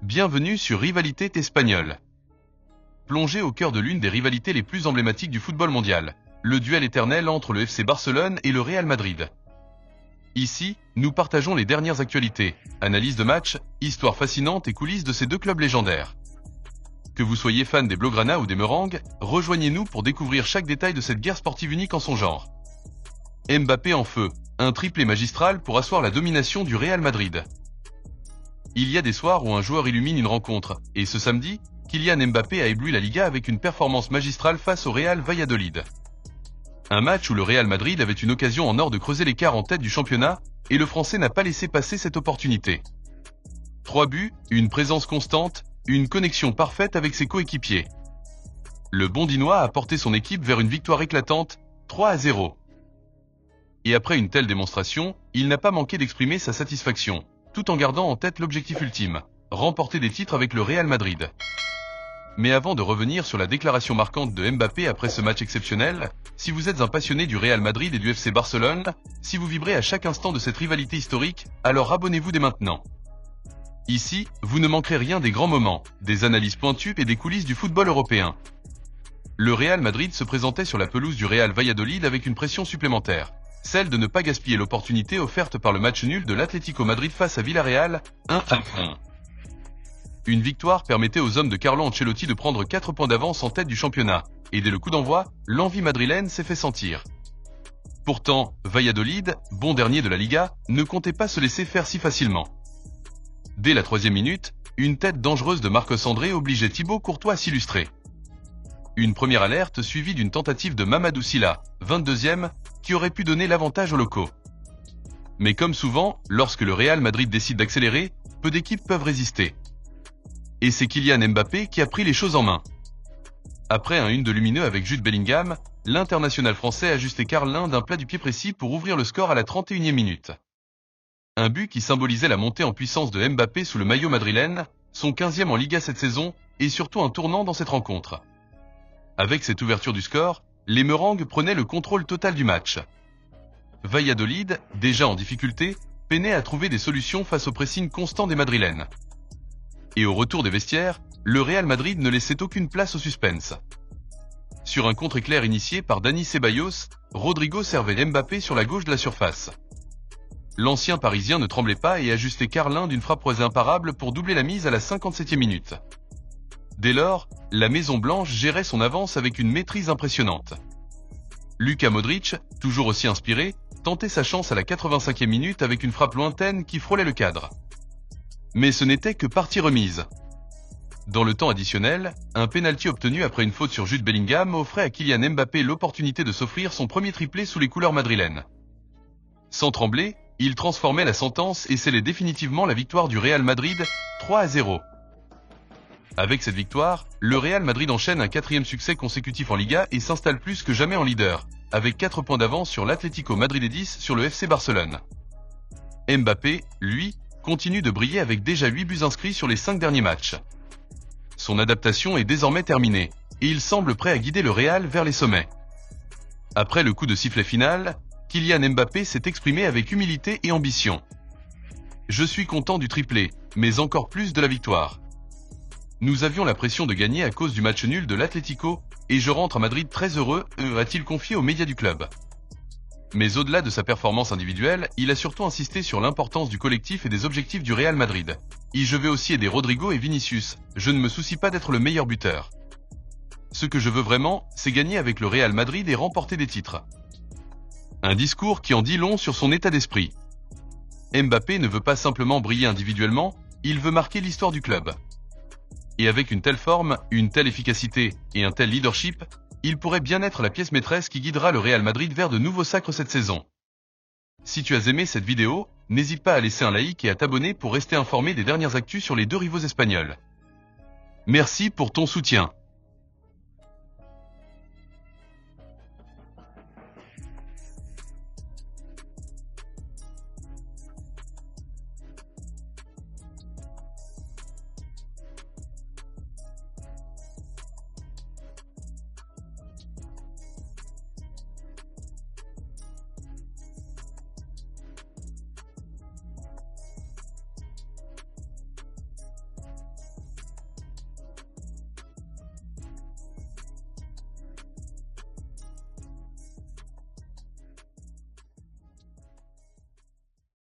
Bienvenue sur Rivalité Espagnole. Plongé au cœur de l'une des rivalités les plus emblématiques du football mondial, le duel éternel entre le FC Barcelone et le Real Madrid. Ici, nous partageons les dernières actualités, analyses de matchs, histoires fascinantes et coulisses de ces deux clubs légendaires. Que vous soyez fan des Blaugrana ou des Meringues, rejoignez-nous pour découvrir chaque détail de cette guerre sportive unique en son genre. Mbappé en feu, un triplé magistral pour asseoir la domination du Real Madrid. Il y a des soirs où un joueur illumine une rencontre, et ce samedi, Kylian Mbappé a ébloui la Liga avec une performance magistrale face au Real Valladolid. Un match où le Real Madrid avait une occasion en or de creuser l'écart en tête du championnat, et le Français n'a pas laissé passer cette opportunité. 3 buts, une présence constante, une connexion parfaite avec ses coéquipiers. Le Bondinois a porté son équipe vers une victoire éclatante, 3-0. Et après une telle démonstration, il n'a pas manqué d'exprimer sa satisfaction, tout en gardant en tête l'objectif ultime, remporter des titres avec le Real Madrid. Mais avant de revenir sur la déclaration marquante de Mbappé après ce match exceptionnel, si vous êtes un passionné du Real Madrid et du FC Barcelone, si vous vibrez à chaque instant de cette rivalité historique, alors abonnez-vous dès maintenant. Ici, vous ne manquerez rien des grands moments, des analyses pointues et des coulisses du football européen. Le Real Madrid se présentait sur la pelouse du Real Valladolid avec une pression supplémentaire, celle de ne pas gaspiller l'opportunité offerte par le match nul de l'Atlético Madrid face à Villarreal, 1-1. Une victoire permettait aux hommes de Carlo Ancelotti de prendre 4 points d'avance en tête du championnat, et dès le coup d'envoi, l'envie madrilène s'est fait sentir. Pourtant, Valladolid, bon dernier de la Liga, ne comptait pas se laisser faire si facilement. Dès la 3e minute, une tête dangereuse de Marcos André obligeait Thibaut Courtois à s'illustrer. Une première alerte suivie d'une tentative de Mamadou Sylla, 22e, qui aurait pu donner l'avantage aux locaux. Mais comme souvent, lorsque le Real Madrid décide d'accélérer, peu d'équipes peuvent résister. Et c'est Kylian Mbappé qui a pris les choses en main. Après un 1 de lumineux avec Jude Bellingham, l'international français a ajusté Carlin d'un plat du pied précis pour ouvrir le score à la 31e minute. Un but qui symbolisait la montée en puissance de Mbappé sous le maillot madrilène, son 15e en Liga cette saison, et surtout un tournant dans cette rencontre. Avec cette ouverture du score, les Meringues prenaient le contrôle total du match. Valladolid, déjà en difficulté, peinait à trouver des solutions face au pressing constant des Madrilènes. Et au retour des vestiaires, le Real Madrid ne laissait aucune place au suspense. Sur un contre-éclair initié par Dani Ceballos, Rodrigo servait Mbappé sur la gauche de la surface. L'ancien Parisien ne tremblait pas et ajustait Carlin d'une frappe croisée imparable pour doubler la mise à la 57e minute. Dès lors, la Maison Blanche gérait son avance avec une maîtrise impressionnante. Luka Modric, toujours aussi inspiré, tentait sa chance à la 85e minute avec une frappe lointaine qui frôlait le cadre. Mais ce n'était que partie remise. Dans le temps additionnel, un pénalty obtenu après une faute sur Jude Bellingham offrait à Kylian Mbappé l'opportunité de s'offrir son premier triplé sous les couleurs madrilènes. Sans trembler, il transformait la sentence et scellait définitivement la victoire du Real Madrid, 3-0. Avec cette victoire, le Real Madrid enchaîne un 4e succès consécutif en Liga et s'installe plus que jamais en leader, avec 4 points d'avance sur l'Atlético Madrid et 10 sur le FC Barcelone. Mbappé, lui, continue de briller avec déjà 8 buts inscrits sur les 5 derniers matchs. Son adaptation est désormais terminée, et il semble prêt à guider le Real vers les sommets. Après le coup de sifflet final, Kylian Mbappé s'est exprimé avec humilité et ambition. « Je suis content du triplé, mais encore plus de la victoire. Nous avions la pression de gagner à cause du match nul de l'Atlético, et je rentre à Madrid très heureux, a-t-il confié aux médias du club. Mais au-delà de sa performance individuelle, il a surtout insisté sur l'importance du collectif et des objectifs du Real Madrid. Et je vais aussi aider Rodrigo et Vinicius, je ne me soucie pas d'être le meilleur buteur. Ce que je veux vraiment, c'est gagner avec le Real Madrid et remporter des titres. » Un discours qui en dit long sur son état d'esprit. Mbappé ne veut pas simplement briller individuellement, il veut marquer l'histoire du club. Et avec une telle forme, une telle efficacité et un tel leadership, il pourrait bien être la pièce maîtresse qui guidera le Real Madrid vers de nouveaux sacres cette saison. Si tu as aimé cette vidéo, n'hésite pas à laisser un like et à t'abonner pour rester informé des dernières actus sur les deux rivaux espagnols. Merci pour ton soutien.